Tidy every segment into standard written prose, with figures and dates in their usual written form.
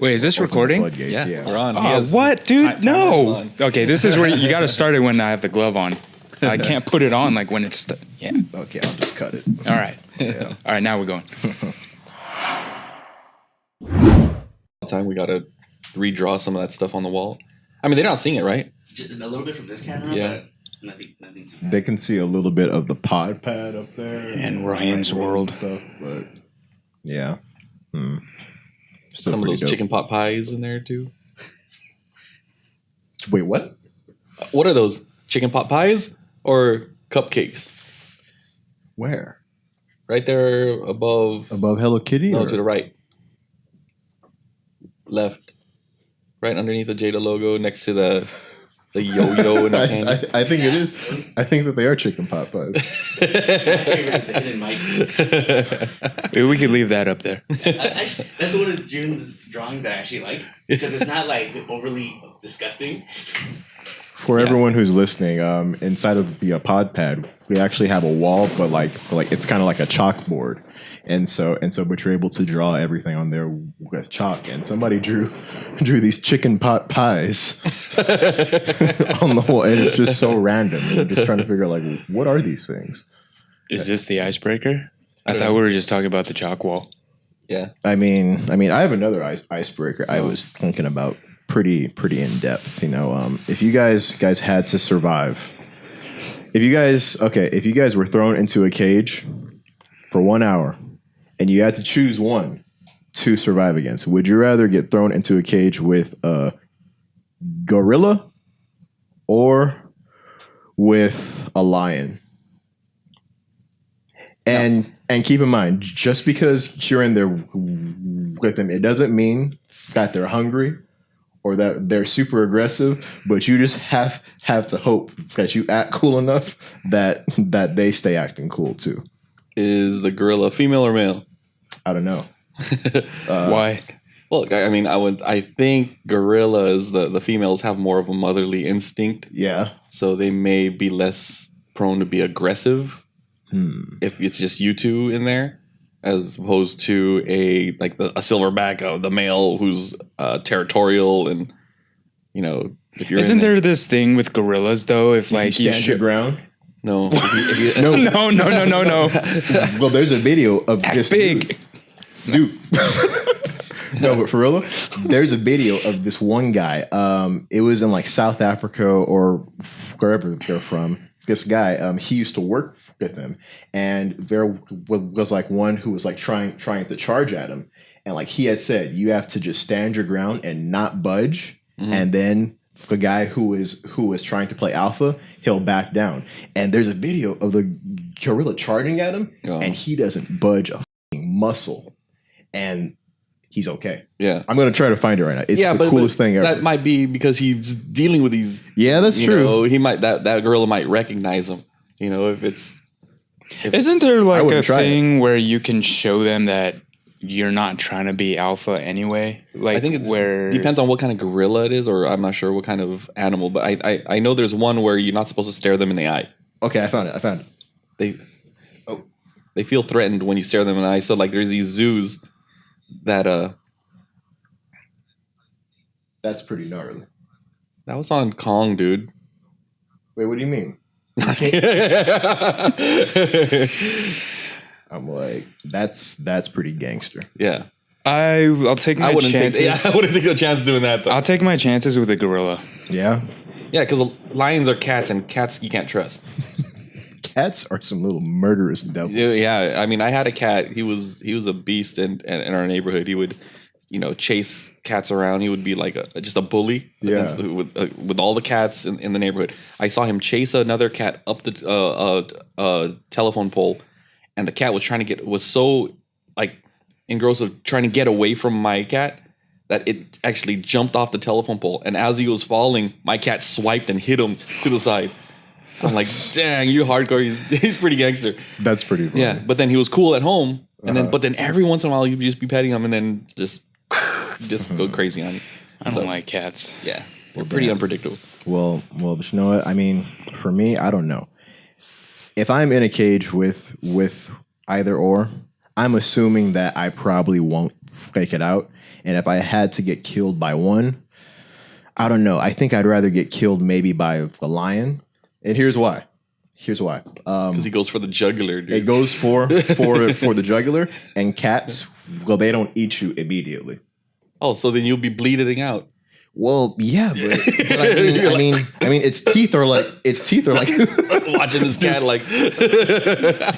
Wait, is this recording? Yeah, we're on. What, dude? No. Okay, this is where you got to start it when I have the glove on. I can't put it on like when it's. Yeah. Okay, I'll just cut it. All right. Yeah. All right, now we're going. Time we gotta redraw some of that stuff on the wall. I mean, they're not seeing it, right? Just a little bit from this camera, Yeah. but nothing too bad. They can see a little bit of the pod pad up there And Ryan's world stuff, but yeah. Some of those chicken pot pies in there too. Wait, what? What are those? Chicken pot pies or cupcakes? Where? Right there above. Above Hello Kitty? No, or? to the right. Left. Right underneath the Jada logo, next to the yo-yo and the candy. I think it is. I think that they are chicken pot pies. My favorite is the hidden mic. Maybe we could leave that up there. Actually, that's one of June's drawings that I actually like because it's not like overly disgusting. For everyone who's listening, inside of the pod pad, we actually have a wall, but like it's kind of like a chalkboard, and so but you're able to draw everything on there with chalk. And somebody drew these chicken pot pies on the wall, and it's just so random. I'm just trying to figure out like what are these things. Is this the icebreaker? I thought we were just talking about the chalk wall. Yeah. I mean, I have another icebreaker. I was thinking about. Pretty in depth, if you guys had to survive, if you guys were thrown into a cage for 1 hour and you had to choose one to survive against, would you rather get thrown into a cage with a gorilla or with a lion? And keep in mind, just because you're in there with them, it doesn't mean that they're hungry or that they're super aggressive, but you just have to hope that you act cool enough that they stay acting cool too. Is the gorilla female or male? I don't know. Why? Well, I mean, I think gorillas, the females have more of a motherly instinct. Yeah. So they may be less prone to be aggressive if it's just you two in there, as opposed to a silverback, the male who's territorial and if you're Isn't there this thing with gorillas though? If like you stand your ground. No. No. Well, there's a video of this Big. dude. No, but for real, there's a video of this one guy. It was in like South Africa or wherever they're from. This guy, he used to work with him, and there was like one who was like trying to charge at him, and like he had said, you have to just stand your ground and not budge, and then the guy who was trying to play alpha, he'll back down. And there's a video of the gorilla charging at him, and he doesn't budge a muscle, and he's okay. Yeah, I'm gonna try to find it right now. It's the coolest thing ever. That might be because he's dealing with these. Yeah, that's true. He might that gorilla might recognize him. If it's. Isn't there like a thing where you can show them that you're not trying to be alpha anyway? Like, I think it depends on what kind of gorilla it is, or I'm not sure what kind of animal. But I know there's one where you're not supposed to stare them in the eye. Okay, I found it. They feel threatened when you stare them in the eye. So like there's these zoos that That's pretty gnarly. that was on Kong, dude. Wait, what do you mean? I'm like, that's pretty gangster. Yeah. I'll take my chances. I wouldn't take a chance doing that though. I'll take my chances with a gorilla. Yeah. Yeah, because lions are cats, and cats you can't trust. Cats are some little murderous devils. Yeah, I mean, I had a cat. He was a beast in our neighborhood. He would, chase cats around. He would be like just a bully. Yeah. With all the cats in the neighborhood. I saw him chase another cat up the telephone pole, and the cat was so like engrossed of trying to get away from my cat that it actually jumped off the telephone pole. And as he was falling, my cat swiped and hit him to the side. I'm like, dang, you hardcore. He's pretty gangster. That's pretty funny. Yeah, but then he was cool at home, and then every once in a while you'd just be petting him, and then just go crazy on you. I don't like cats. Yeah, they're pretty unpredictable. Well, but you know what? I mean, for me, I don't know. If I'm in a cage with either or, I'm assuming that I probably won't fake it out. And if I had to get killed by one, I don't know. I think I'd rather get killed maybe by a lion. And here's why. Because he goes for the jugular, dude. It goes for the jugular, and cats, well, they don't eat you immediately. Oh, so then you'll be bleeding out. Well, yeah, but I mean, its teeth are like Watching this cat like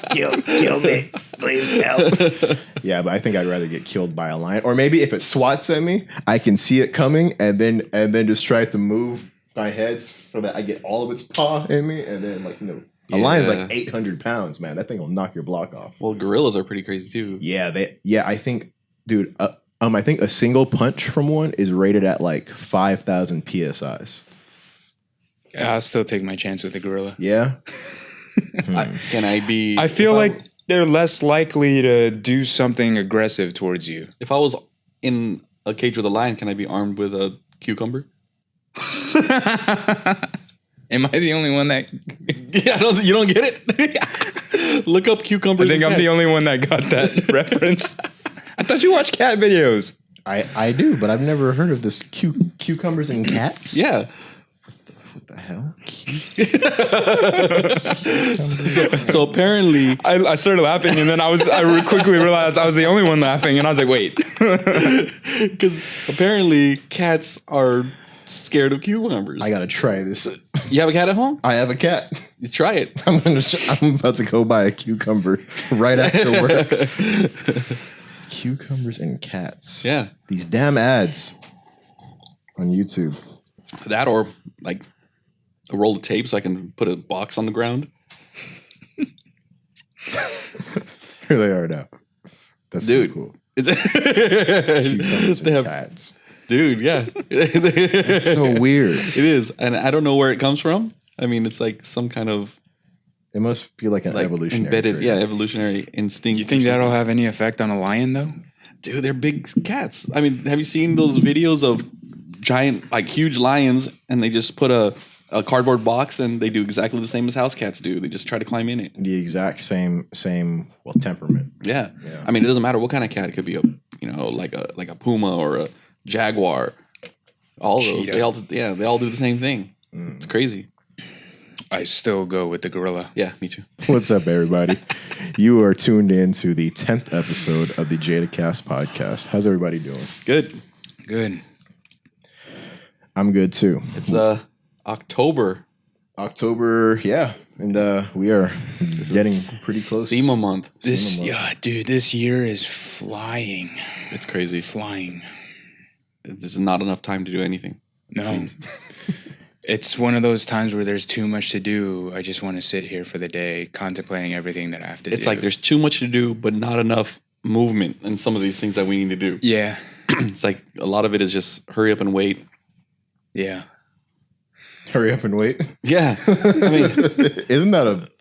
kill me, please help. Yeah, but I think I'd rather get killed by a lion, or maybe if it swats at me, I can see it coming, and then just try to move my head so that I get all of its paw in me, and then a lion's like 800 pounds, man. That thing will knock your block off. Well, gorillas are pretty crazy too. Yeah, I think, dude. I think a single punch from one is rated at like 5,000 psis. Yeah, I'll still take my chance with the gorilla. Yeah. I feel like they're less likely to do something aggressive towards you. If I was in a cage with a lion, can I be armed with a cucumber? Am I the only one that? Yeah, you don't get it. Look up cucumbers. I think I'm the only one that got that reference. I thought you watched cat videos. I do, but I've never heard of this cucumbers and cats. Yeah. What the hell? So apparently, I started laughing, and then I quickly realized I was the only one laughing, and I was like, wait, because apparently cats are scared of cucumbers. I gotta try this. You have a cat at home? I have a cat. You try it. I'm about to go buy a cucumber right after work. Cucumbers and cats. Yeah. These damn ads on YouTube. That or like a roll of tape so I can put a box on the ground. Here they are now. That's dude, so cool. Cucumbers and cats. Dude, yeah. It's so weird. It is. And I don't know where it comes from. I mean, it's like some kind of... It must be like an evolutionary embedded, trait. yeah, evolutionary instinct. You think that'll have any effect on a lion, though? Dude, they're big cats. I mean, have you seen those videos of giant, like huge lions, and they just put a cardboard box and they do exactly the same as house cats do? They just try to climb in it. The exact same temperament. Yeah. I mean, it doesn't matter what kind of cat. It could be like a puma or a jaguar. All those, they all do the same thing. It's crazy. I still go with the gorilla. Yeah, me too. What's up, everybody? You are tuned in to the 10th episode of the Jadacast podcast. How's everybody doing? Good. I'm good too. It's October. Yeah, and we are getting pretty close. SEMA month. This year is flying. It's crazy. Flying. This is not enough time to do anything. No. It's one of those times where there's too much to do. I just want to sit here for the day contemplating everything that I have to do. It's like there's too much to do, but not enough movement in some of these things that we need to do. Yeah. It's like a lot of it is just hurry up and wait. Yeah. Hurry up and wait. Yeah. I mean, isn't that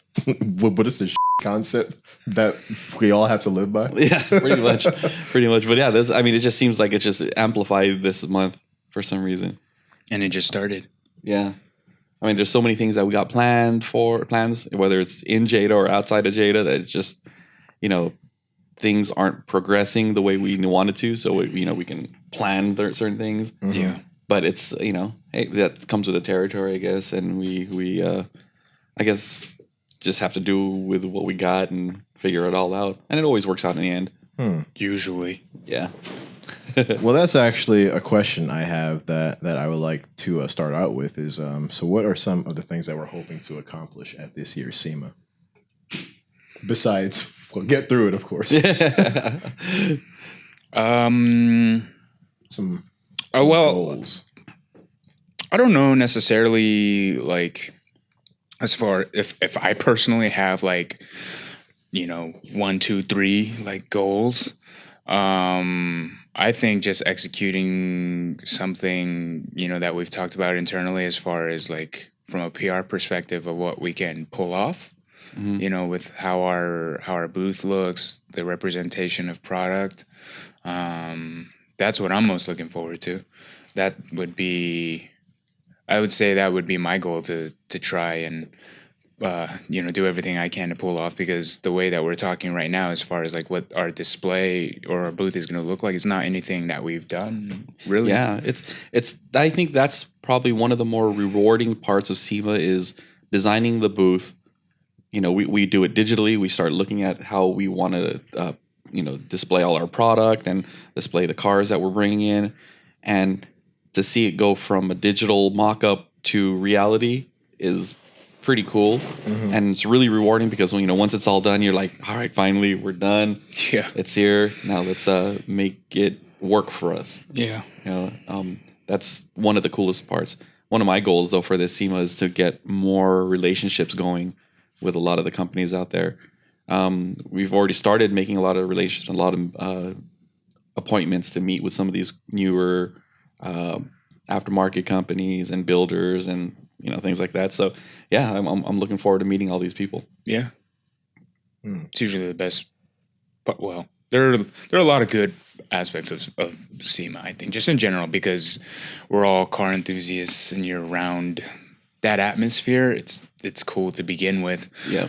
what is the concept that we all have to live by? Yeah, pretty much. But yeah, it just seems like it's just amplified this month for some reason. And it just started. Yeah. I mean, there's so many things that we got plans, whether it's in Jada or outside of Jada, that it's just, things aren't progressing the way we wanted to. So, we can plan certain things. Mm-hmm. Yeah. But it's, hey, that comes with the territory, I guess. And we I guess, just have to do with what we got and figure it all out. And it always works out in the end. Usually. Yeah. Well, that's actually a question I have that I would like to start out with is, so what are some of the things that we're hoping to accomplish at this year's SEMA? Besides, get through it, of course. Some goals. I don't know necessarily like as far if I personally have like 1, 2, 3 like goals. I think just executing something, that we've talked about internally as far as like from a PR perspective of what we can pull off, with how our booth looks, the representation of product. That's what I'm most looking forward to. I would say that would be my goal to try and do everything I can to pull off, because the way that we're talking right now, as far as like what our display or our booth is going to look like, it's not anything that we've done really. Yeah, it's. I think that's probably one of the more rewarding parts of SEMA is designing the booth. We do it digitally. We start looking at how we want to, display all our product and display the cars that we're bringing in, and to see it go from a digital mock-up to reality is pretty cool. And it's really rewarding because once it's all done, you're like, all right, finally we're done. Yeah. It's here. Now let's make it work for us. Yeah. That's one of the coolest parts. One of my goals though for this SEMA is to get more relationships going with a lot of the companies out there. We've already started making a lot of relationships, a lot of appointments to meet with some of these newer aftermarket companies and builders and things like that. So yeah, I'm looking forward to meeting all these people. Yeah. It's usually the best, but well, there are a lot of good aspects of SEMA, I think, just in general, because we're all car enthusiasts and you're around that atmosphere. It's cool to begin with. Yeah.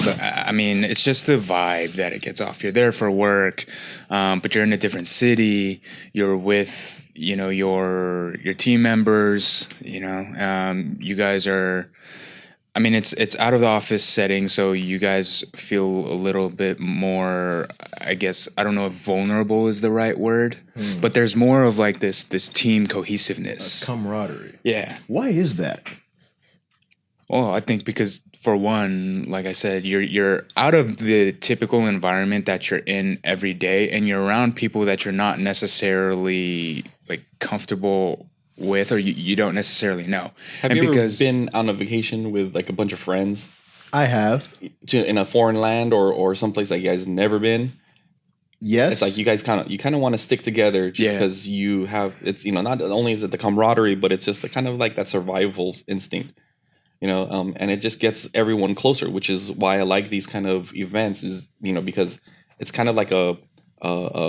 But I mean, it's just the vibe that it gets off. You're there for work, but you're in a different city. You're with, your team members. You guys are. I mean, it's out of the office setting, so you guys feel a little bit more. I guess I don't know if vulnerable is the right word, but there's more of like this team cohesiveness, camaraderie. Yeah. Why is that? Well, I think because, for one, like I said, you're out of the typical environment that you're in every day, and you're around people that you're not necessarily like comfortable with, or you don't necessarily know. Have you ever been on a vacation with like a bunch of friends? I have. In a foreign land or someplace that you guys have never been? Yes. It's like you guys kind of want to stick together just because you have, it's, not only is it the camaraderie, but it's just the kind of like that survival instinct. And it just gets everyone closer, which is why I like these kind of events. Is because it's kind of like a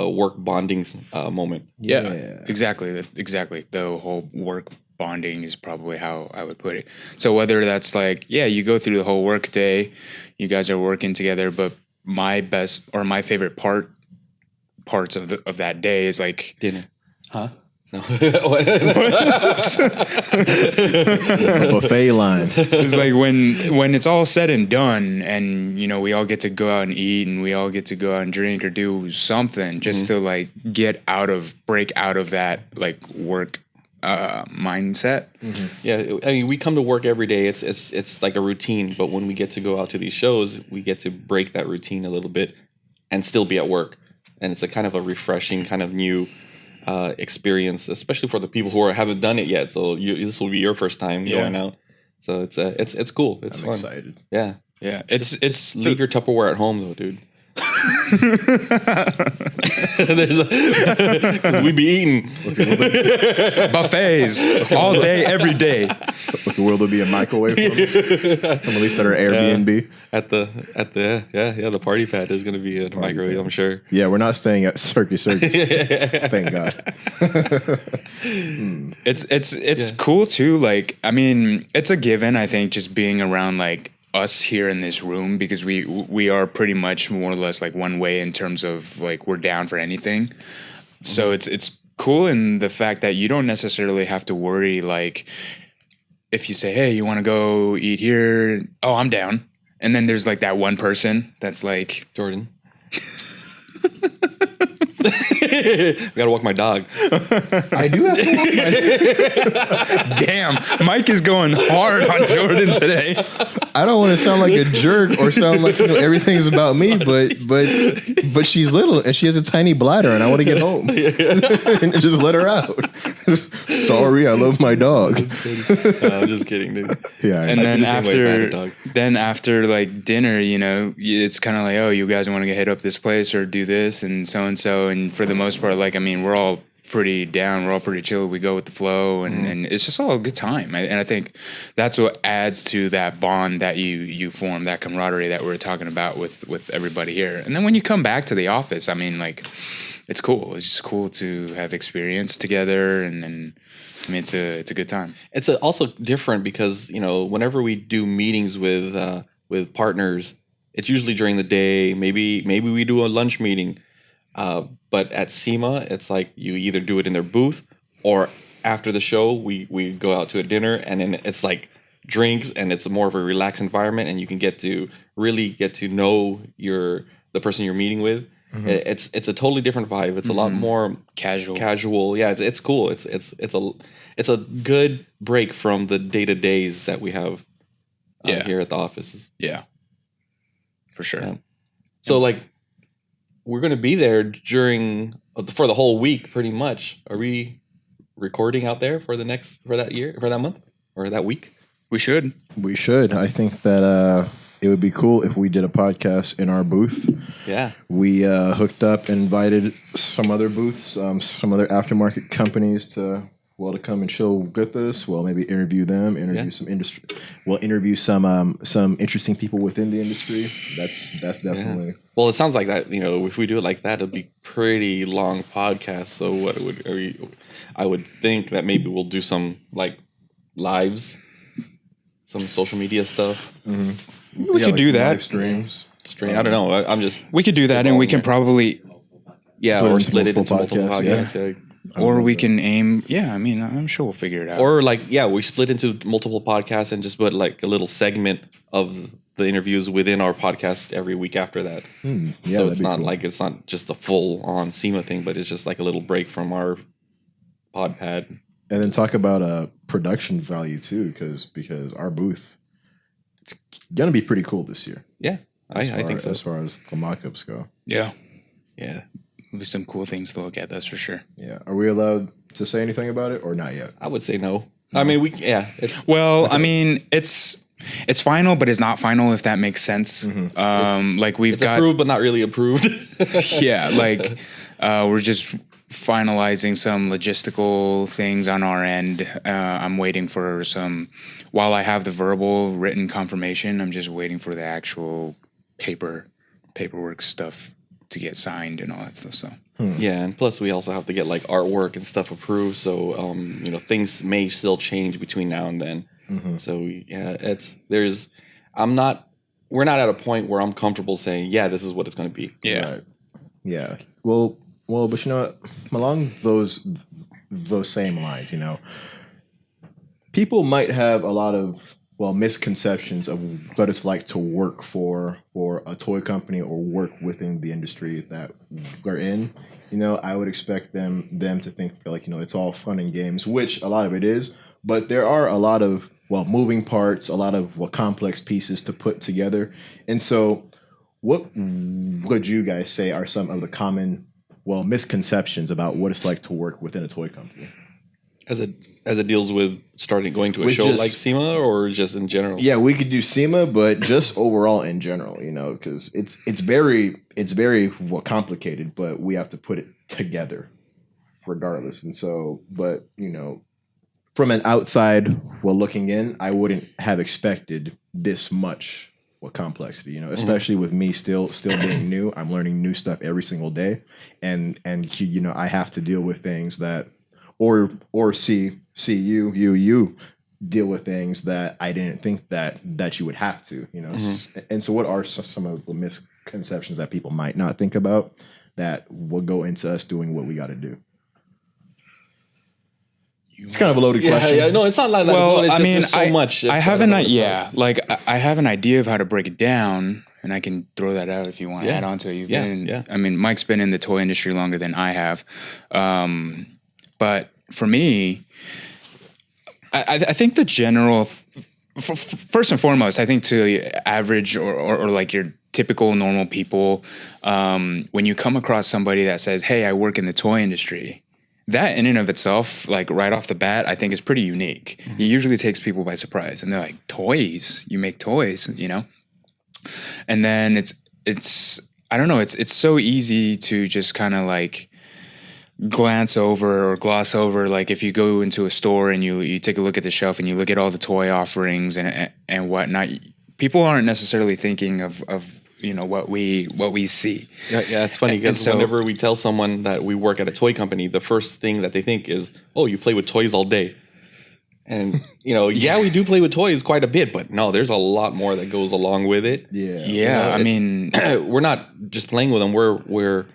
work bonding moment. Yeah, exactly. The whole work bonding is probably how I would put it. So whether that's like, you go through the whole work day, you guys are working together, but my best or my favorite parts of that day is like dinner. Huh? No. Buffet line. It's like when it's all said and done, and we all get to go out and eat, and we all get to go out and drink or do something just to like break out of that like work mindset. Yeah, I mean, we come to work every day. It's like a routine, but when we get to go out to these shows, we get to break that routine a little bit and still be at work, and it's a kind of a refreshing kind of new experience, especially for the people who haven't done it yet. So this will be your first time going out. So it's cool. It's fun. Excited. Yeah. It's leave your Tupperware at home though, dude. Because we be eating buffets all day, every day. Will there be a microwave from at least at our Airbnb? At the party pad, there's gonna be a microwave, I'm sure. Yeah, we're not staying at Circus. Thank God. It's cool too. Like, I mean, it's a given, I think, just being around like us here in this room, because we are pretty much more or less like one way in terms of like we're down for anything. So it's cool in the fact that you don't necessarily have to worry, like if you say, hey, you want to go eat here? Oh, I'm down. And then there's like that one person that's like, Jordan. I gotta walk my dog. I do have to walk my dog. Damn, Mike is going hard on Jordan today. I don't want to sound like a jerk or sound like everything's about me, but she's little and she has a tiny bladder, and I want to get home and just let her out. Sorry, I love my dog. I'm just kidding, dude. Yeah, and then after like dinner, it's kind of like, oh, you guys want to hit up this place or do this and so. And for the most part, like, I mean, we're all pretty down. We're all pretty chill. We go with the flow, and it's just all a good time. And I think that's what adds to that bond that you form, that camaraderie that we're talking about with everybody here. And then when you come back to the office, I mean, like, it's cool. It's just cool to have experience together, and I mean, it's a good time. It's also different because whenever we do meetings with partners, it's usually during the day. Maybe we do a lunch meeting. But at SEMA, it's like you either do it in their booth or after the show, we go out to a dinner, and then it's like drinks, and it's more of a relaxed environment, and you can really get to know the person you're meeting with. Mm-hmm. It's a totally different vibe. It's a lot more casual. Yeah, it's cool. It's a good break from the day-to-days that we have here at the offices. Yeah, for sure. Yeah. So like, we're going to be there for the whole week, pretty much. Are we recording out there for that month, or that week? We should. I think that it would be cool if we did a podcast in our booth. Yeah. We hooked up and invited some other booths, some other aftermarket companies to come and show with us. Well, maybe interview them, some industry. We'll interview some interesting people within the industry. That's definitely. Yeah. Well, it sounds like that. If we do it like that, it'll be pretty long podcast. So I would think that maybe we'll do some like lives, some social media stuff. Mm-hmm. We could do that. Streams. I don't know. We could do that, and we can probably. Yeah, or split it into multiple podcasts. Yeah. Or we can aim. Yeah, I mean, I'm sure we'll figure it out. Or we split into multiple podcasts and just put like a little segment of the interviews within our podcast every week after that. Yeah, so it's not cool. It's not just a full on SEMA thing, but it's just like a little break from our pod pad. And then talk about production value too, because our booth, it's gonna be pretty cool this year. Yeah, I think so. As far as the mock-ups go. Yeah. There'll be some cool things to look at, that's for sure. Yeah. Are we allowed to say anything about it or not yet? I would say no. I mean, it's final, but it's not final, if that makes sense. Mm-hmm. It's approved, but not really approved. Yeah. We're just finalizing some logistical things on our end. I'm waiting for while I have the verbal written confirmation, I'm just waiting for the actual paperwork stuff to get signed and all that stuff. So yeah, and plus we also have to get like artwork and stuff approved. So things may still change between now and then. Mm-hmm. So yeah, we're not at a point where I'm comfortable saying, yeah, this is what it's going to be. Yeah, right. Yeah. Well, but you know what? Along those same lines, people might have a lot of misconceptions of what it's like to work for a toy company or work within the industry that we're in. I would expect them to think it's all fun and games, which a lot of it is, but there are a lot of moving parts, a lot of complex pieces to put together. And so what would you guys say are some of the common misconceptions about what it's like to work within a toy company? As it deals with going to a show like SEMA, or just in general? Yeah, we could do SEMA, but just overall in general, because it's very complicated, but we have to put it together regardless. And so, but from an outside looking in, I wouldn't have expected this much complexity, especially with me still being new. I'm learning new stuff every single day, and I have to deal with things that or see you deal with things that I didn't think that you would have to, Mm-hmm. And so what are some of the misconceptions that people might not think about that will go into us doing what we got to do? It's kind of a loaded question. Yeah, no, it's not like that. Well, it's so much. I have an idea. I have an idea of how to break it down, and I can throw that out if you want to add on to it. Yeah. I mean, Mike's been in the toy industry longer than I have, but for me, I think the general. First and foremost, I think to average or like your typical normal people, when you come across somebody that says, "Hey, I work in the toy industry," that in and of itself, like right off the bat, I think is pretty unique. Mm-hmm. It usually takes people by surprise, and they're like, "Toys? You make toys?" And then it's I don't know. It's so easy to just kind of like glance over or gloss over, like if you go into a store and you take a look at the shelf and you look at all the toy offerings and whatnot, people aren't necessarily thinking of what we see. Yeah, it's funny because so, whenever we tell someone that we work at a toy company, the first thing that they think is, "Oh, you play with toys all day." And yeah, we do play with toys quite a bit, but no, there's a lot more that goes along with it. Yeah. I mean, we're not just playing with them; we're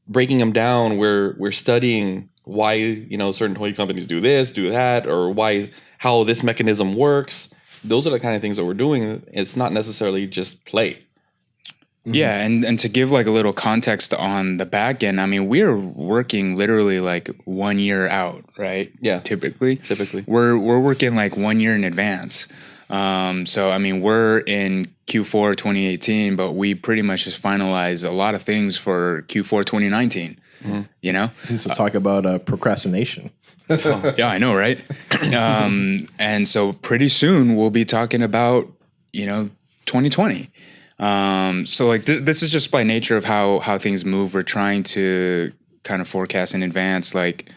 breaking them down. We're studying why certain toy companies do this, do that, or how this mechanism works. Those are the kind of things that we're doing. It's not necessarily just play. Yeah, and to give like a little context on the back end, I mean, we're working literally like 1 year out, right? Yeah. Typically, We're we're working like 1 year in advance. So I mean, we're in Q4 2018, but we pretty much just finalized a lot of things for Q4 2019. And so talk about procrastination. Yeah, I know, right? And so pretty soon we'll be talking about 2020. So like this is just by nature of how things move. We're trying to kind of forecast in advance, like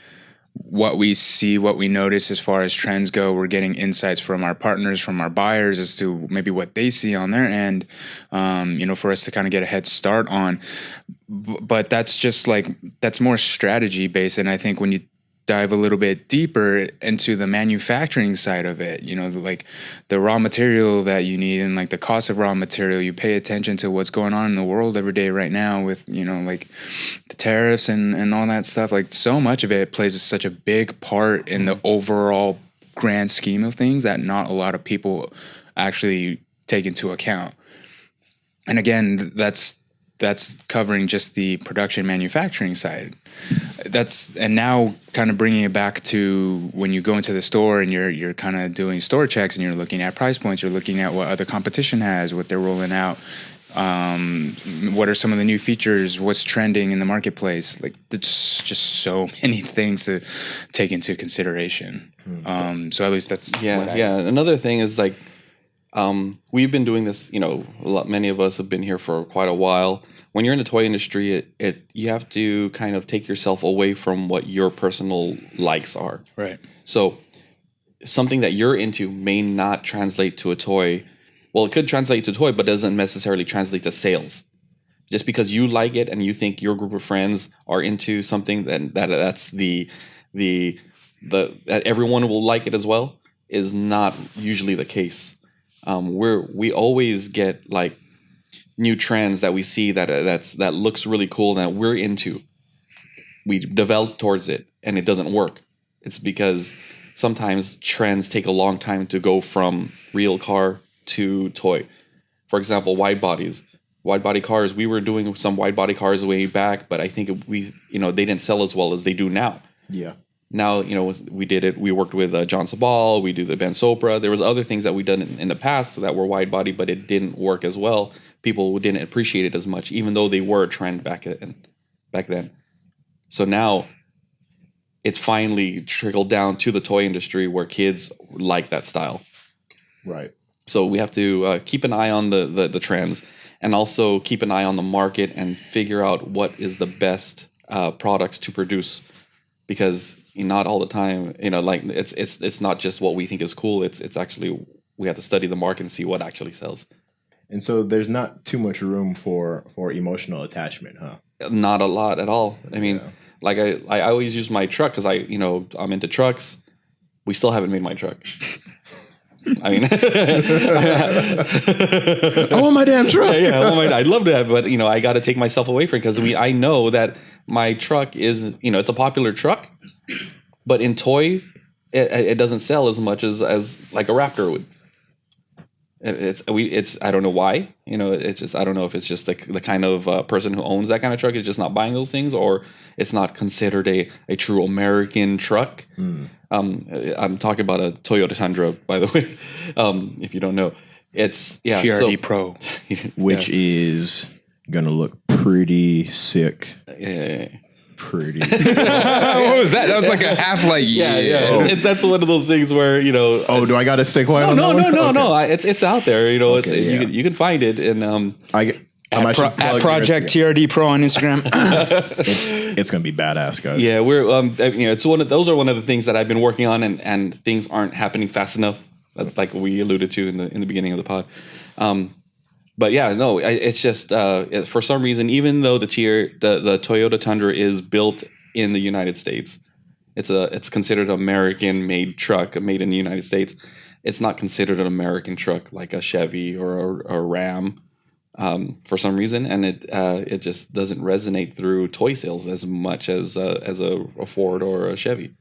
what we see, what we notice as far as trends go. We're getting insights from our partners, from our buyers as to maybe what they see on their end, for us to kind of get a head start on. But that's just that's more strategy based. And I think when you dive a little bit deeper into the manufacturing side of it, like the raw material that you need and like the cost of raw material, you pay attention to what's going on in the world every day right now with, like the tariffs and all that stuff. Like so much of it plays such a big part in the overall grand scheme of things that not a lot of people actually take into account. And again, that's covering just the production manufacturing side. And now kind of bringing it back to when you go into the store and you're kind of doing store checks and you're looking at price points, you're looking at what other competition has, what they're rolling out, what are some of the new features, what's trending in the marketplace. Like it's just so many things to take into consideration. So at least that's Another thing is like we've been doing this, many of us have been here for quite a while. When you're in the toy industry, you have to kind of take yourself away from what your personal likes are. Right. So something that you're into may not translate to a toy. Well, it could translate to a toy, but doesn't necessarily translate to sales. Just because you like it and you think your group of friends are into something that's that everyone will like it as well is not usually the case. We always get like new trends that we see that looks really cool and that we're into. We develop towards it and it doesn't work. It's because sometimes trends take a long time to go from real car to toy. For example, wide body cars. We were doing some wide body cars way back, but I think they didn't sell as well as they do now. Yeah. Now, we did it. We worked with John Sabal. We do the Ben Sopra. There was other things that we done in the past that were wide body, but it didn't work as well. People didn't appreciate it as much, even though they were a trend back then. So now it's finally trickled down to the toy industry where kids like that style. Right. So we have to keep an eye on the trends and also keep an eye on the market and figure out what is the best products to produce, because not all the time, it's not just what we think is cool. It's actually, we have to study the market and see what actually sells. And so there's not too much room for emotional attachment, huh? Not a lot at all. I mean, like I always use my truck because I'm into trucks. We still haven't made my truck. I mean, I want my damn truck. I'd love that, but I got to take myself away from it because I know that my truck is, it's a popular truck, but in toy, it doesn't sell as much as like a Raptor would. It's I don't know why. It's just, I don't know if it's just the kind of person who owns that kind of truck is just not buying those things, or it's not considered a true American truck. I'm talking about a Toyota Tundra, by the way. If you don't know, it's TRD Pro, which is gonna look pretty sick. Pretty. What was that? That was like a half like That's one of those things where do I gotta stay quiet? No. It's out there. You can find it, and At Project TRD Pro on Instagram. It's gonna be badass, guys. Yeah, we're it's those are one of the things that I've been working on, and things aren't happening fast enough. That's like we alluded to in the beginning of the pod. But yeah, no, it's just for some reason, even though the Toyota Tundra is built in the United States, it's considered an American-made truck, made in the United States. It's not considered an American truck like a Chevy or a Ram for some reason, and it just doesn't resonate through toy sales as much as a Ford or a Chevy.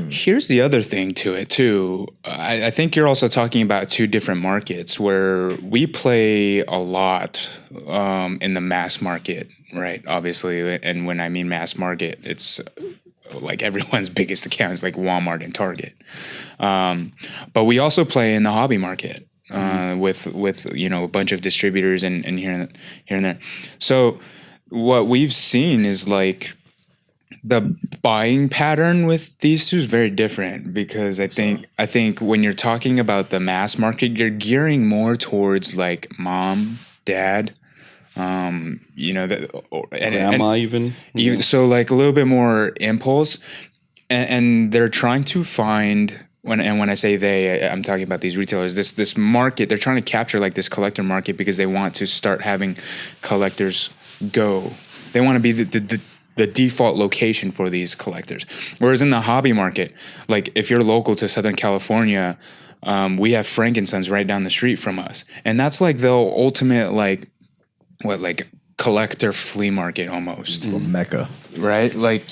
Here's the other thing to it too. I think you're also talking about two different markets where we play a lot in the mass market, right? Obviously, and when I mean mass market, it's like everyone's biggest accounts like Walmart and Target. But we also play in the hobby market with a bunch of distributors and here and there. So what we've seen is like the buying pattern with these two is very different, because I think when you're talking about the mass market, you're gearing more towards like mom, dad, grandma even. So like a little bit more impulse, and they're trying to find. When I say they, I'm talking about these retailers. This market, they're trying to capture like this collector market because they want to start having collectors go. They want to be the default location for these collectors. Whereas in the hobby market, like if you're local to Southern California, we have Frankensons right down the street from us, and that's like the ultimate like collector flea market almost. Mecca. Right? Like,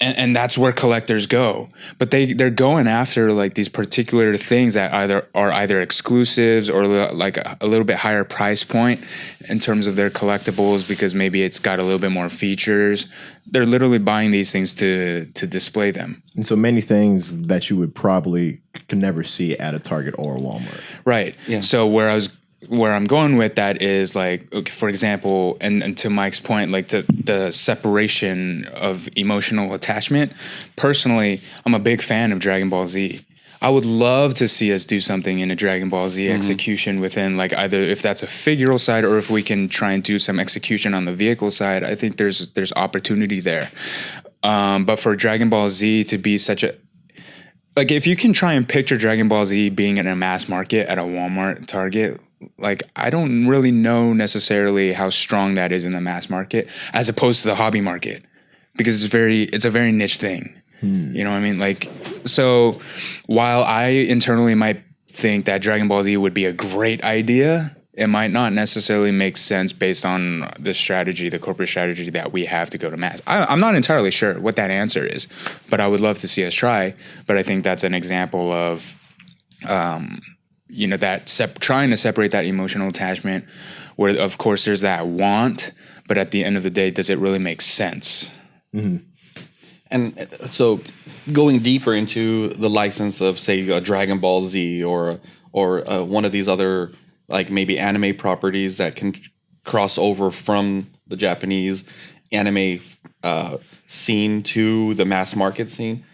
and that's where collectors go, but they're going after like these particular things that are either exclusives or like a little bit higher price point in terms of their collectibles, because maybe it's got a little bit more features. They're literally buying these things to display them. And so many things that you would probably could never see at a Target or a Walmart. Right. Yeah. So where I'm going with that is like, okay, for example, and to Mike's point, like to the separation of emotional attachment. Personally, I'm a big fan of Dragon Ball Z. I would love to see us do something in a Dragon Ball Z execution within like either if that's a figural side or if we can try and do some execution on the vehicle side. I think there's opportunity there. But for Dragon Ball Z to be such a like, if you can try and picture Dragon Ball Z being in a mass market at a Walmart, Target, like I don't really know necessarily how strong that is in the mass market as opposed to the hobby market, because it's a very niche thing. You know what I mean? Like, so while I internally might think that Dragon Ball Z would be a great idea, it might not necessarily make sense based on the corporate strategy that we have to go to mass. I'm not entirely sure what that answer is, but I would love to see us try. But I think that's an example of, trying to separate that emotional attachment, where of course there's that want, but at the end of the day, does it really make sense? Mm-hmm. And so going deeper into the license of, say, Dragon Ball Z or one of these other, like maybe anime properties that can cross over from the Japanese anime scene to the mass market scene,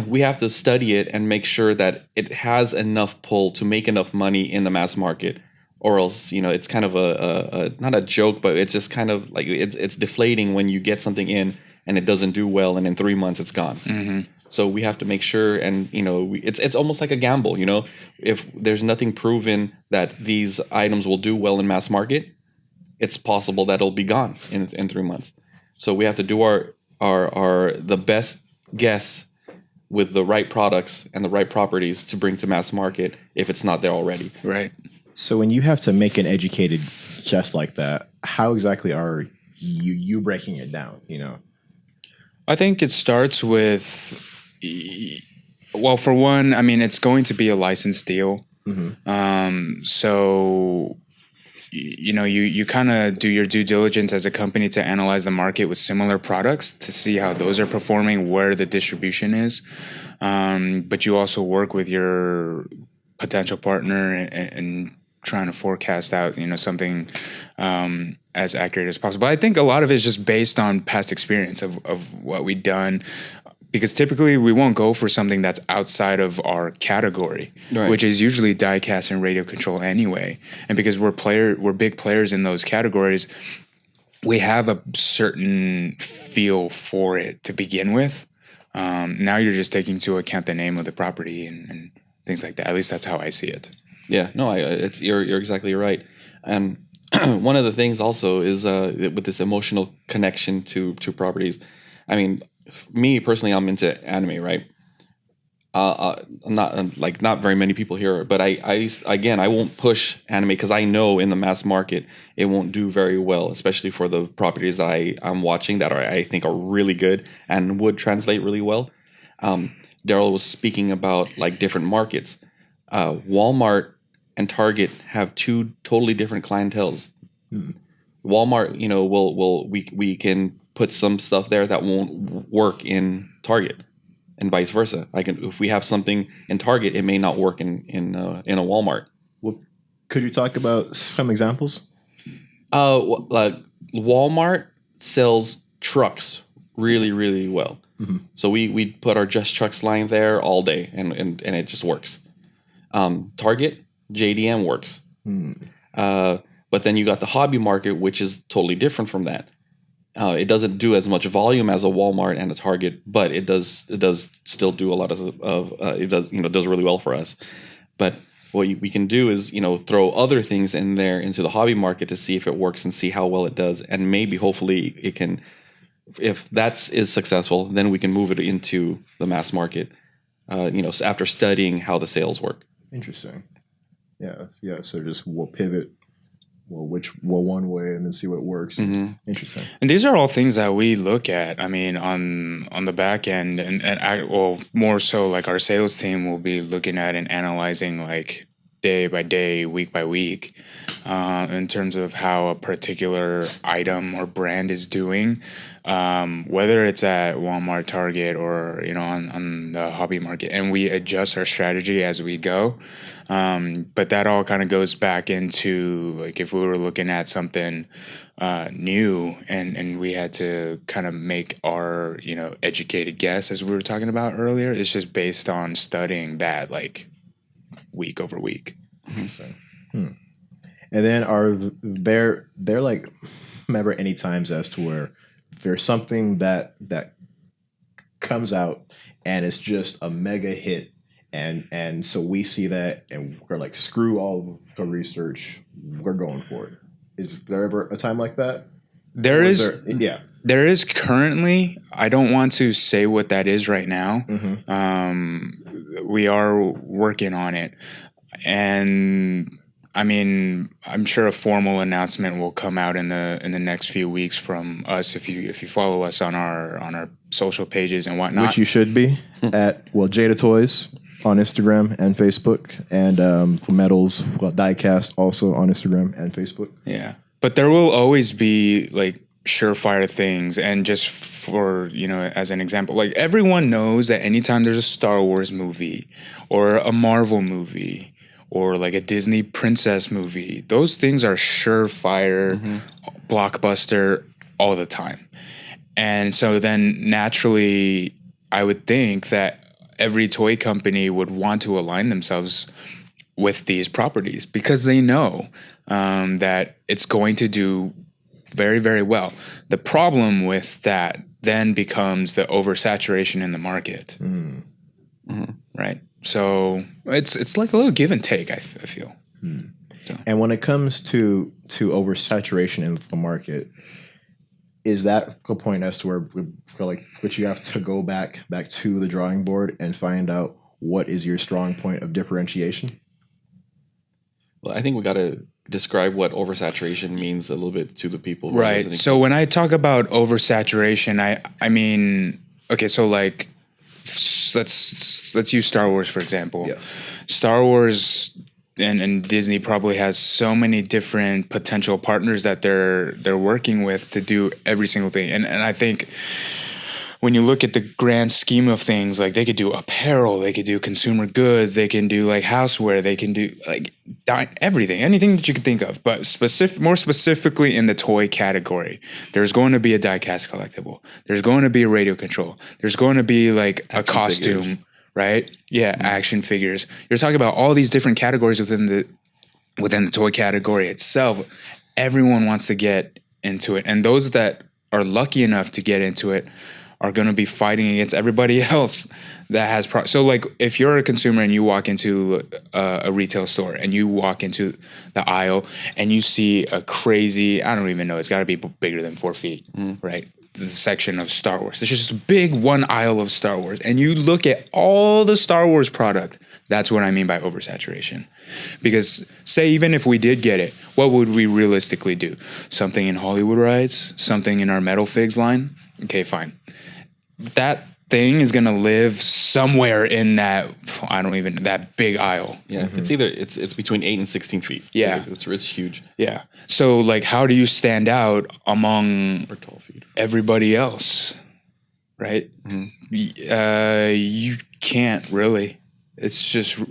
we have to study it and make sure that it has enough pull to make enough money in the mass market, or else, it's kind of a not a joke, but it's just kind of like it's deflating when you get something in and it doesn't do well, and in 3 months it's gone. Mm-hmm. So we have to make sure, and it's almost like a gamble. If there's nothing proven that these items will do well in mass market, it's possible that it'll be gone in 3 months. So we have to do our the best guess with the right products and the right properties to bring to mass market if it's not there already. Right. So when you have to make an educated guess like that, how exactly are you breaking it down? I think it starts with, well, for one, I mean, it's going to be a licensed deal. Mm-hmm. So, you kind of do your due diligence as a company to analyze the market with similar products to see how those are performing, where the distribution is. But you also work with your potential partner and trying to forecast out, something as accurate as possible. But I think a lot of it is just based on past experience of what we've done, because typically we won't go for something that's outside of our category, Right. which is usually diecast and radio control anyway. And because we're big players in those categories, we have a certain feel for it to begin with. Now you're just taking into account the name of the property and things like that. At least that's how I see it. Yeah, no, you're exactly right. And one of the things also is with this emotional connection to properties. I mean, me personally, I'm into anime, right? Not very many people here, but I won't push anime because I know in the mass market it won't do very well, especially for the properties that I'm watching that I think are really good and would translate really well. Daryl was speaking about like different markets. Walmart and Target have two totally different clienteles. Walmart, we can put some stuff there that won't work in Target, and vice versa. If we have something in Target, it may not work in a Walmart. Well, could you talk about some examples? Walmart sells trucks really, really well. So we put our Just Trucks line there all day, and it just works. Target, JDM works. But then you got the hobby market, which is totally different from that. It doesn't do as much volume as a Walmart and a Target, but it does still do a lot of it does really well for us. But what we can do is throw other things in there into the hobby market to see if it works and see how well it does, and maybe hopefully it can. If that is successful, then we can move it into the mass market. After studying how the sales work. Interesting. Yeah. So just we'll pivot. One way and then see what works. Interesting. And these are all things that we look at. I mean, on the back end, and more so like our sales team will be looking at and analyzing like day by day, week by week, in terms of how a particular item or brand is doing, whether it's at Walmart, Target, or on the hobby market, and we adjust our strategy as we go. But that all kind of goes back into like if we were looking at something new and we had to kind of make our educated guess, as we were talking about earlier, it's just based on studying that like week over week. And then are there like remember any times as to where there's something that comes out and it's just a mega hit, and so we see that and we're like, screw all of the research, we're going for it. Is there ever a time like that? There is currently. I don't want to say what that is right now. We are working on it, and I mean, I'm sure a formal announcement will come out in the next few weeks from us if you follow us on our social pages and whatnot. Which you should be at Jada Toys on Instagram and Facebook, and for Metals, Diecast also on Instagram and Facebook. Yeah, but there will always be like surefire things, and just for as an example, like everyone knows that anytime there's a Star Wars movie or a Marvel movie or like a Disney princess movie, those things are surefire blockbuster all the time. And so then naturally I would think that every toy company would want to align themselves with these properties because they know that it's going to do very, very well. The problem with that then becomes the oversaturation in the market, right? So it's like a little give and take, I feel. So. And when it comes to oversaturation in the market, is that a point as to where we feel like that you have to go back to the drawing board and find out what is your strong point of differentiation? Well, I think we got to describe what oversaturation means a little bit to the people. Right. So when I talk about oversaturation, I mean, okay, so like let's use Star Wars for example. Yes. Star Wars and Disney probably has so many different potential partners that they're working with to do every single thing. And I think when you look at the grand scheme of things, like they could do apparel, they could do consumer goods, they can do like houseware, they can do like everything, anything that you can think of. But more specifically in the toy category, there's going to be a die-cast collectible. There's going to be a radio control. There's going to be like a costume, figures. right? Yeah, action figures. You're talking about all these different categories within the toy category itself. Everyone wants to get into it, and those that are lucky enough to get into it are going to be fighting against everybody else that has so like if you're a consumer and you walk into a retail store and you walk into the aisle and you see a crazy, I don't even know, it's got to be bigger than 4 feet, right? The section of Star Wars. There's just a big one aisle of Star Wars, and you look at all the Star Wars product. That's what I mean by oversaturation. Because say even if we did get it, what would we realistically do? Something in Hollywood rides? Something in our Metal Figs line? Okay, fine. That thing is gonna live somewhere in that that big aisle. Yeah, it's between 8 and 16 feet. Yeah. Like, it's huge. Yeah. So like, how do you stand out among Or 12 feet. everybody else? Right? You can't really. It's just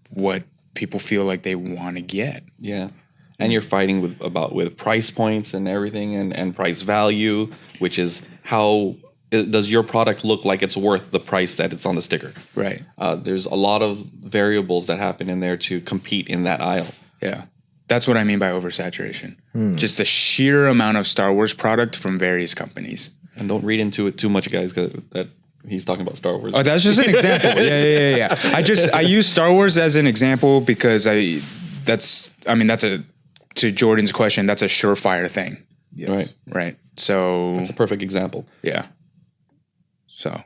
what people feel like they want to get. Yeah. And you're fighting with price points and everything and price value, which is how does your product look like it's worth the price that it's on the sticker? Right. There's a lot of variables that happen in there to compete in that aisle. Yeah. That's what I mean by oversaturation. Just the sheer amount of Star Wars product from various companies. And don't read into it too much, guys, because that he's talking about Star Wars. Oh, that's just an example. Yeah. I use Star Wars as an example because to Jordan's question, that's a surefire thing. Yes. Right. So That's a perfect example. yeah. So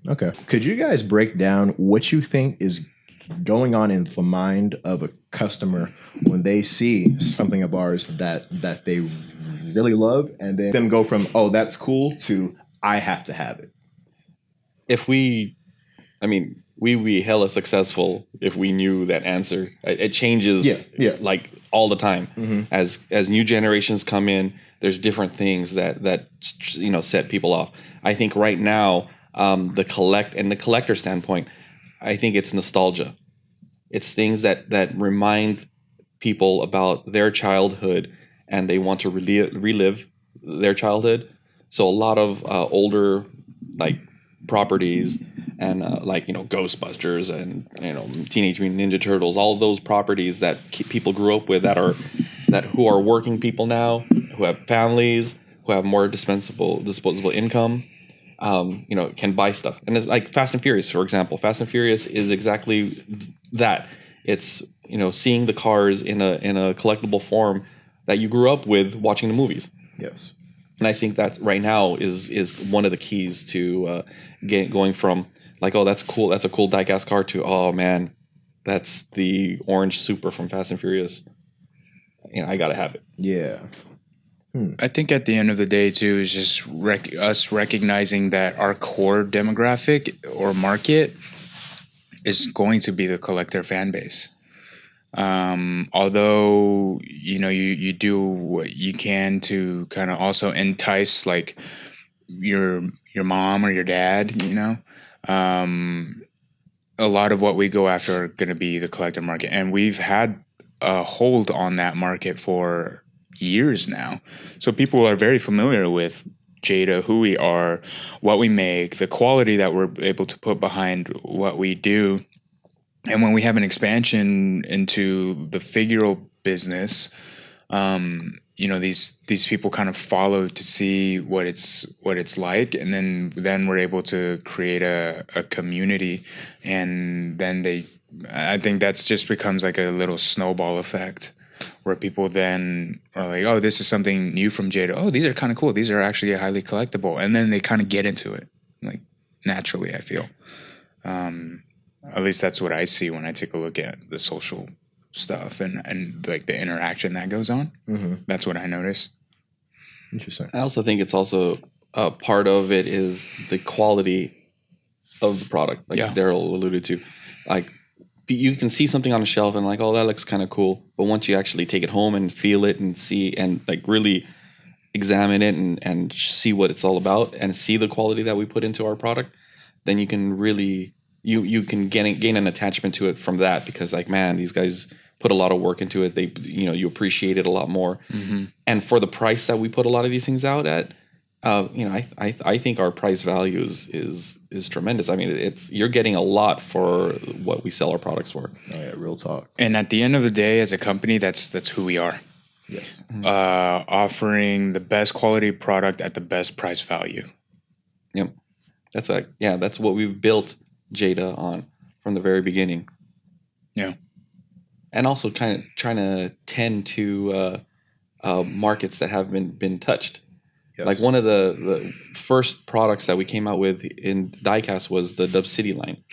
Okay. Could you guys break down what you think is going on in the mind of a customer when they see something of ours that they really love, and then them go from, oh, that's cool, to I have to have it? We'd be hella successful if we knew that answer. It changes like all the time. As new generations come in, there's different things that set people off. I think right now, the collector standpoint, I think it's nostalgia. It's things that remind people about their childhood, and they want to relive their childhood. So a lot of older like properties and Ghostbusters and Teenage Mutant Ninja Turtles, all of those properties that people grew up with who are working people now, who have families, who have more disposable income, can buy stuff. And it's like Fast and Furious, for example. Fast and Furious is exactly that. It's seeing the cars in a collectible form that you grew up with watching the movies. Yes. And I think that right now is one of the keys to going from like, oh, that's cool, that's a cool diecast car, to, oh man, that's the orange Supra from Fast and Furious. I gotta have it. Yeah. I think at the end of the day too is just us recognizing that our core demographic or market is going to be the collector fan base. Although you do what you can to kind of also entice like your mom or your dad, a lot of what we go after are going to be the collector market, and we've had a hold on that market for years now. So people are very familiar with Jada, who we are, what we make, the quality that we're able to put behind what we do. And when we have an expansion into the figural business, these people kind of follow to see what it's like, and then we're able to create a community, and then I think that's just becomes like a little snowball effect where people then are like, oh, this is something new from Jada. Oh, these are kind of cool. These are actually highly collectible, and then they kind of get into it like naturally, I feel. At least that's what I see when I take a look at the social stuff and like the interaction that goes on. That's what I notice. Interesting. I also think it's also part of it is the quality of the product, like Daryl alluded to. Like you can see something on a shelf and like, oh, that looks kind of cool, but once you actually take it home and feel it and see and like really examine it and see what it's all about and see the quality that we put into our product, then you can really you can gain an attachment to it from that, because like, man, these guys put a lot of work into it. They, you appreciate it a lot more. Mm-hmm. And for the price that we put a lot of these things out at, I think our price value is tremendous. I mean, you're getting a lot for what we sell our products for. Oh yeah, real talk. And at the end of the day, as a company, that's who we are. Yes. Offering the best quality product at the best price value. Yep. That's what we've built Jada on from the very beginning. Yeah. And also kind of trying to tend to markets that have been touched. Yes. Like one of the first products that we came out with in Diecast was the Dub City line.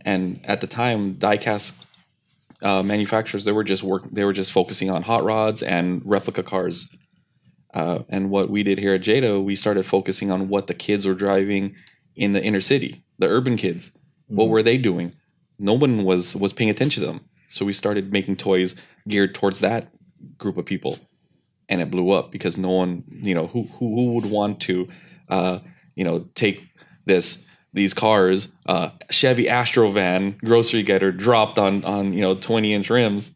And at the time, Diecast manufacturers, they were just focusing on hot rods and replica cars. And what we did here at Jada, we started focusing on what the kids were driving in the inner city, the urban kids. Mm-hmm. What were they doing? No one was paying attention to them. So we started making toys geared towards that group of people. And it blew up because no one, who would want to, take these cars, Chevy Astro van, grocery getter dropped on 20-inch rims,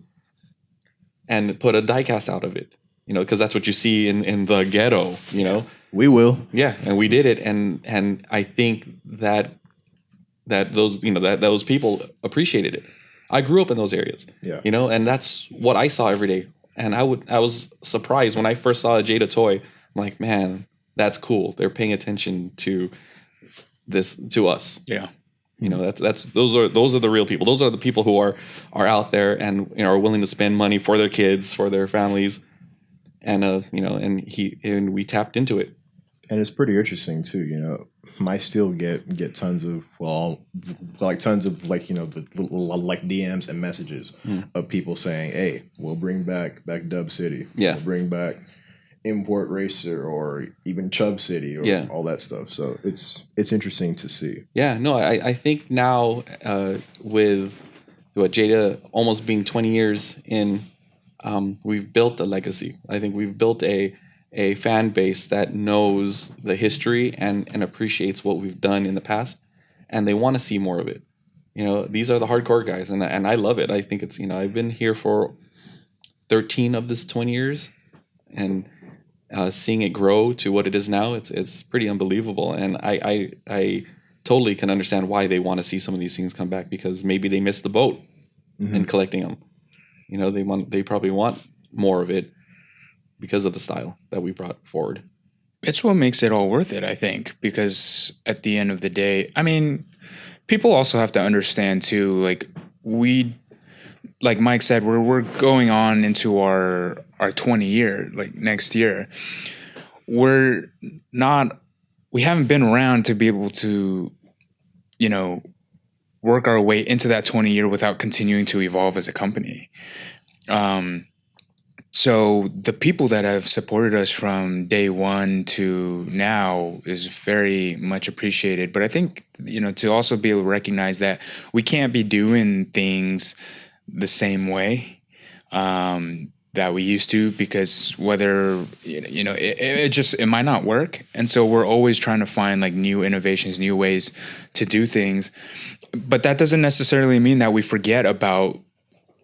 and put a diecast out of it, because that's what you see in the ghetto, We will. Yeah, and we did it, and I think that those those people appreciated it. I grew up in those areas, Yeah. And that's what I saw every day. And I was surprised when I first saw a Jada toy. I'm like, man, that's cool. They're paying attention to this, to us. Yeah. Those are the real people. Those are the people who are out there and are willing to spend money for their kids, for their families, and and we tapped into it. And it's pretty interesting too. I still get tons of like DMs and messages of people saying, "Hey, we'll bring back Dub City. Yeah, we'll bring back Import Racer or even Chub City or all that stuff." So it's interesting to see. Yeah, no, I think now with Jada almost being 20 years in, we've built a legacy. I think we've built a fan base that knows the history and appreciates what we've done in the past, and they want to see more of it. These are the hardcore guys, and I love it. I think it's, I've been here for 13 of this 20 years, and seeing it grow to what it is now, it's pretty unbelievable. And I totally can understand why they want to see some of these things come back, because maybe they missed the boat in collecting them. They probably want more of it, because of the style that we brought forward. It's what makes it all worth it, I think, because at the end of the day, I mean, people also have to understand too, like Mike said, we're going on into our 20 year, like next year. We haven't been around to be able to, work our way into that 20 year without continuing to evolve as a company. So the people that have supported us from day one to now is very much appreciated. But I think, to also be able to recognize that we can't be doing things the same way that we used to, because whether, it might not work. And so we're always trying to find like new innovations, new ways to do things. But that doesn't necessarily mean that we forget about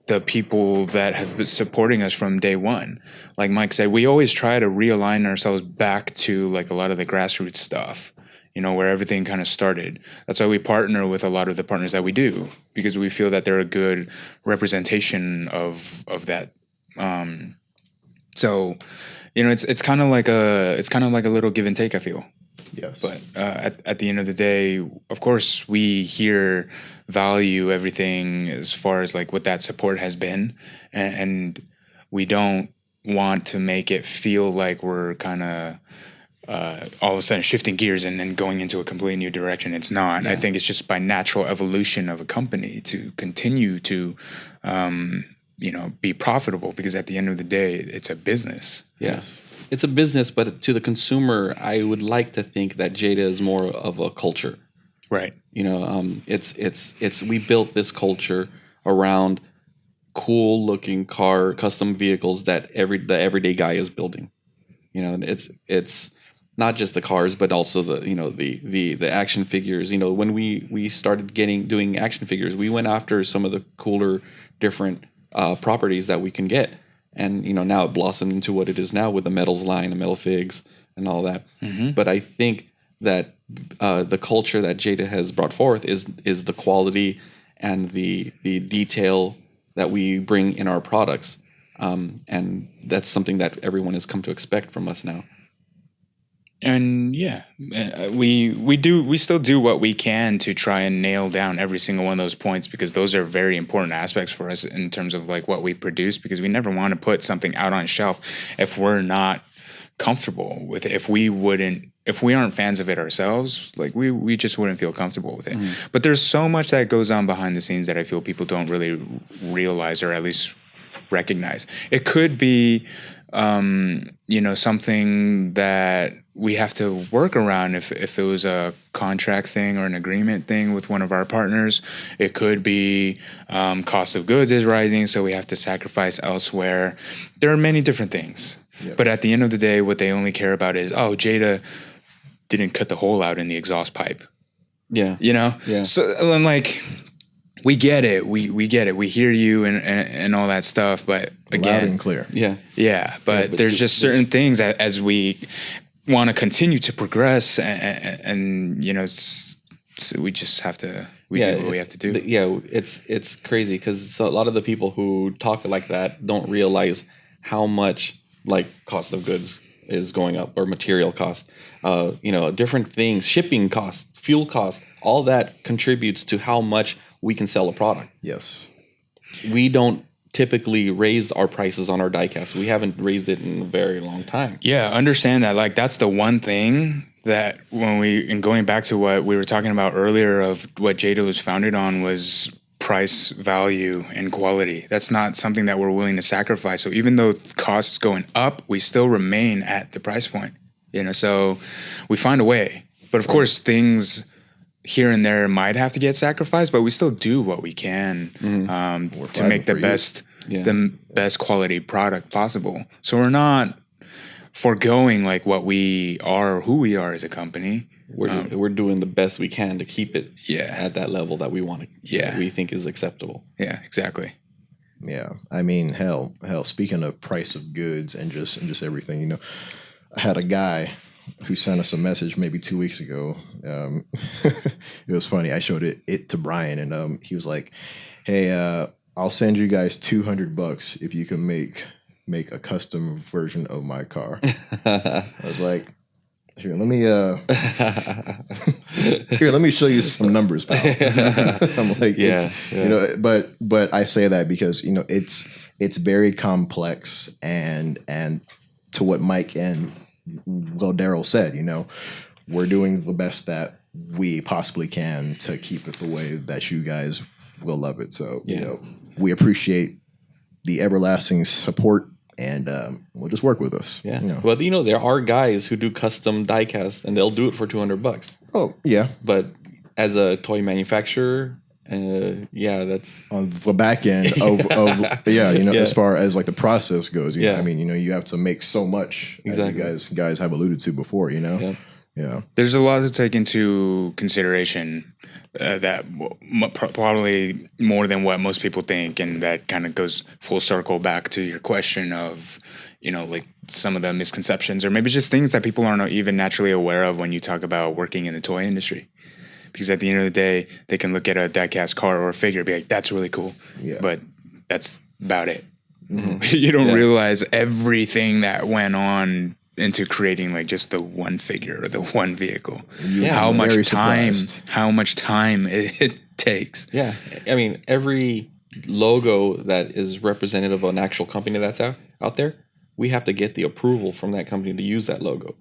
the people that have been supporting us from day one. Like Mike said, we always try to realign ourselves back to like a lot of the grassroots stuff, where everything kind of started. That's why we partner with a lot of the partners that we do, because we feel that they're a good representation of that. So, it's kind of like a little give and take, I feel. Yes. But at the end of the day, of course, we value everything as far as like what that support has been, and we don't want to make it feel like we're kind of all of a sudden shifting gears and then going into a completely new direction. It's not. Yeah. I think it's just by natural evolution of a company to continue to be profitable, because at the end of the day, it's a business. Yeah. It's a business, but to the consumer, I would like to think that Jada is more of a culture. Right. It's we built this culture around cool looking custom vehicles that the everyday guy is building. You know, and it's not just the cars, but also the action figures. You know, when we started doing action figures, we went after some of the cooler, different properties that we can get, and you know, now it blossomed into what it is now with the metals line, the metal figs, and all that. But I think that the culture that Jada has brought forth is the quality and the detail that we bring in our products, and that's something that everyone has come to expect from us now. And yeah, we still do what we can to try and nail down every single one of those points, because those are very important aspects for us in terms of like what we produce, because we never want to put something out on shelf if we're not comfortable with it. If we aren't fans of it ourselves, like we just wouldn't feel comfortable with it. But there's so much that goes on behind the scenes that I feel people don't really realize, or at least recognize. It could be something that we have to work around if it was a contract thing or an agreement thing with one of our partners. It could be cost of goods is rising, so we have to sacrifice elsewhere. There are many different things. Yep. But at the end of the day, what they only care about is, oh, Jada didn't cut the hole out in the exhaust pipe. Yeah. You know? Yeah. So, and like, we get it. We get it. We hear you and all that stuff. But again, loud and clear. Yeah. Yeah. But there's just certain things that as we want to continue to progress and so we just have to, do what we have to do. It's crazy because a lot of the people who talk like that don't realize how much like cost of goods is going up, or material cost, different things, shipping costs, fuel costs, all that contributes to how much we can sell a product. Yes. We don't typically raise our prices on our diecast. We haven't raised it in a very long time. Yeah, understand that. Like, that's the one thing that and going back to what we were talking about earlier of what Jada was founded on was price, value, and quality. That's not something that we're willing to sacrifice. So even though the cost is going up, we still remain at the price point. So we find a way. But of course, things here and there might have to get sacrificed, but we still do what we can to make the best quality product possible. So we're not foregoing like what we are, who we are as a company. We're doing the best we can to keep it at that level that we want to, that we think is acceptable. Yeah, exactly. Yeah, I mean, hell. Speaking of price of goods and just everything, I had a guy who sent us a message maybe 2 weeks ago. It was funny. I showed it to Brian, and he was like, "Hey, I'll send you guys $200 if you can make a custom version of my car." I was like, "Here, let me show you some numbers, pal." I'm like, but I say that because it's very complex, and to what Mike and Daryl said, we're doing the best that we possibly can to keep it the way that you guys will love it. So we appreciate the everlasting support. And we'll just work with us. Yeah. Well, there are guys who do custom diecast, and they'll do it for $200. Oh, yeah. But as a toy manufacturer, that's on the back end of as far as like the process goes. I mean, you have to make so much. Exactly. As you guys have alluded to before. Yeah. There's a lot to take into consideration. That probably more than what most people think, and that kind of goes full circle back to your question of, like some of the misconceptions or maybe just things that people aren't even naturally aware of when you talk about working in the toy industry. Because at the end of the day, they can look at a diecast car or a figure and be like, "That's really cool," but that's about it. Mm-hmm. You don't realize everything that went on into creating like just the one figure or the one vehicle. How much time it takes. Yeah. I mean, every logo that is representative of an actual company that's out there, we have to get the approval from that company to use that logo.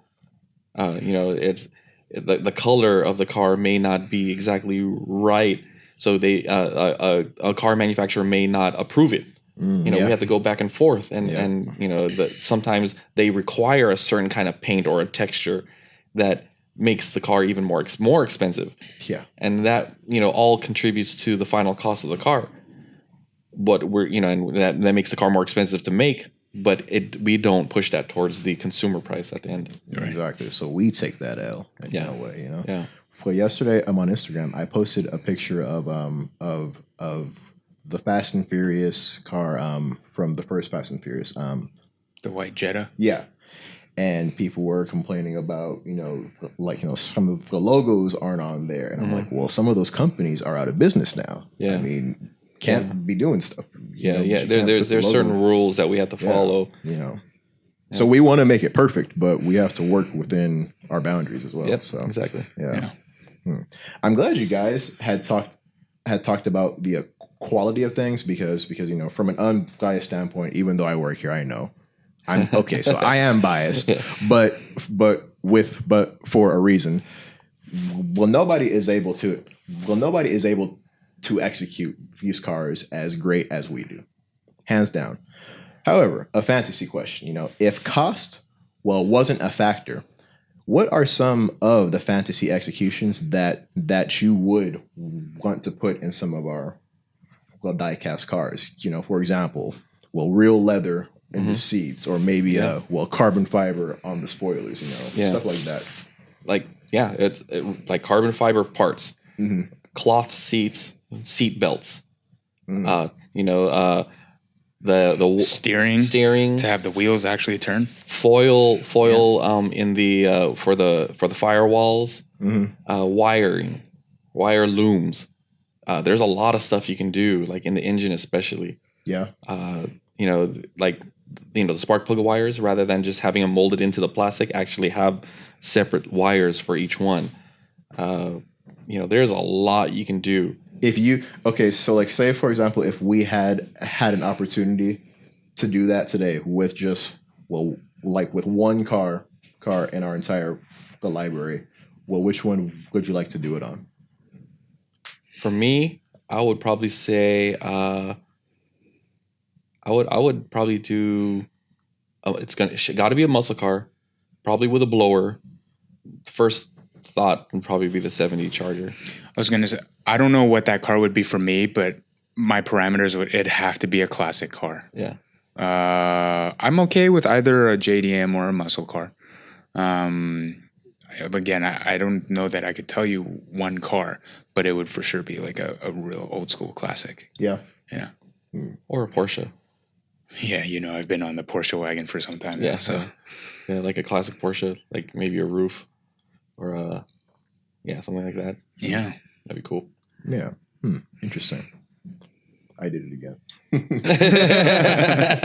It's the color of the car may not be exactly right, so they a car manufacturer may not approve it. We have to go back and forth, and sometimes they require a certain kind of paint or a texture that makes the car even more expensive. Yeah, and that all contributes to the final cost of the car. But and that makes the car more expensive to make. but we don't push that towards the consumer price at the end. Right. Exactly. So we take that L in Yeah. a way, you know. Yeah. Well, yesterday I'm on Instagram. I posted a picture of the Fast and Furious car from the first Fast and Furious. The white Jada. Yeah. And people were complaining about, some of the logos aren't on there. And I'm like, well, some of those companies are out of business now. Yeah. I mean, can't be doing stuff. Yeah, you can't There's put the certain logo- rules that we have to follow. So we want to make it perfect, but we have to work within our boundaries as well. Yep, So exactly. yeah. I'm glad you guys had talked about the quality of things because from an unbiased standpoint, even though I work here, I know I'm okay. So I am biased, but for a reason. Nobody is able to execute these cars as great as we do, hands down. However, a fantasy question, if cost wasn't a factor, what are some of the fantasy executions that you would want to put in some of our die-cast cars? For example, real leather in the seats, or maybe carbon fiber on the spoilers, stuff like that. It's like carbon fiber parts, cloth seats, seat belts. The steering to have the wheels actually turn. Foil in the for the firewalls, wire looms. There's a lot of stuff you can do, like in the engine especially. Yeah. The spark plug wires, rather than just having them molded into the plastic, actually have separate wires for each one. There's a lot you can do. Say for example, if we had an opportunity to do that today with just with one car in our entire library, which one would you like to do it on? For me, I would probably say I would probably do. It's got to be a muscle car, probably with a blower. First thought would probably be the 70 Charger. I was gonna say, I don't know what that car would be for me, but my parameters it'd have to be a classic car. Yeah. I'm okay with either a JDM or a muscle car. Again, I don't know that I could tell you one car, but it would for sure be like a real old school classic. Yeah. Yeah. Or a Porsche. Yeah, I've been on the Porsche wagon for some time. Yeah. Now, so yeah, like a classic Porsche, like maybe a roof or something like that. Yeah. That'd be cool. Yeah. Interesting. I did it again.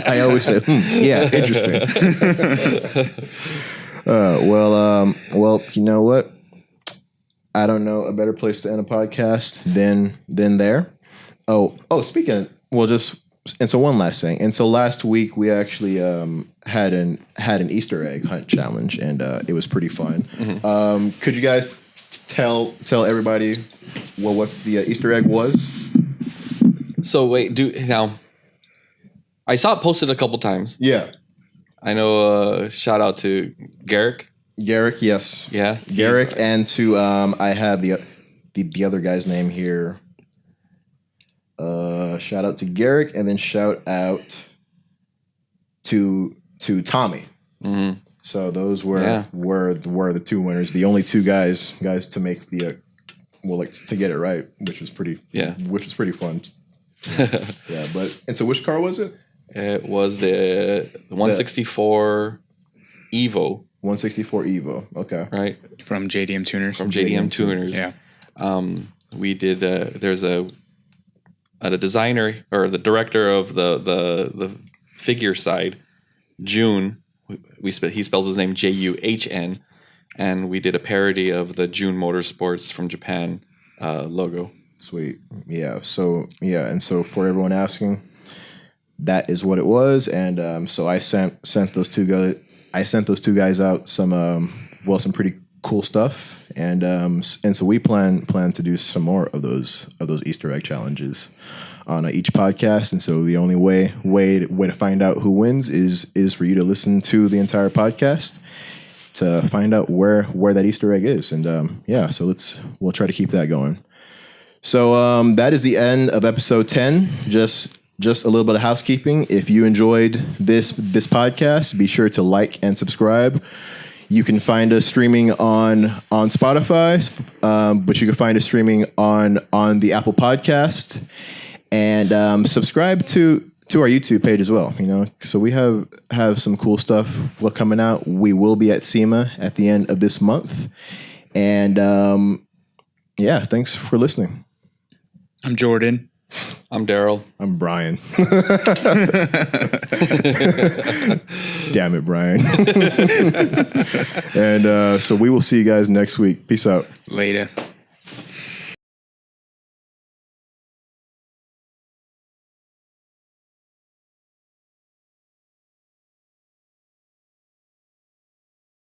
I always say, yeah, interesting. Well, you know what? I don't know a better place to end a podcast than there. Oh, speaking of, and so one last thing. And so last week we actually had an Easter egg hunt challenge, and it was pretty fun. Could you guys tell everybody what the Easter egg was? So wait, I saw it posted a couple times. Yeah. I know. Shout out to Garrick. Garrick, yes. Yeah, Garrick, and to I have the other guy's name here. Shout out to Garrick, and then shout out to Tommy. Mm-hmm. So those were the two winners, the only two guys to make the to get it right, which was pretty fun. Yeah, and so which car was it? It was the 164 Evo. 164 Evo. Okay. Right. From JDM Tuners. From JDM Tuners. Yeah. We did. There's a designer or the director of the figure side, June. He spells his name Juhn, and we did a parody of the June Motorsports from Japan logo. Sweet. Yeah. So and so for everyone asking, that is what it was, and so I sent those two guys. I sent those two guys out some pretty cool stuff, and so we plan to do some more of those Easter egg challenges on each podcast. And so the only way to find out who wins is for you to listen to the entire podcast to find out where that Easter egg is. And so we'll try to keep that going. So that is the end of episode 10. Just just a little bit of housekeeping. If you enjoyed this podcast, be sure to like and subscribe. You can find us streaming on Spotify, but you can find us streaming on the Apple Podcast, and subscribe to our YouTube page as well. So we have some cool stuff coming out. We will be at SEMA at the end of this month, and yeah, thanks for listening. I'm Jordan. I'm Daryl. I'm Brian. Damn it, Brian. And so we will see you guys next week. Peace out. Later.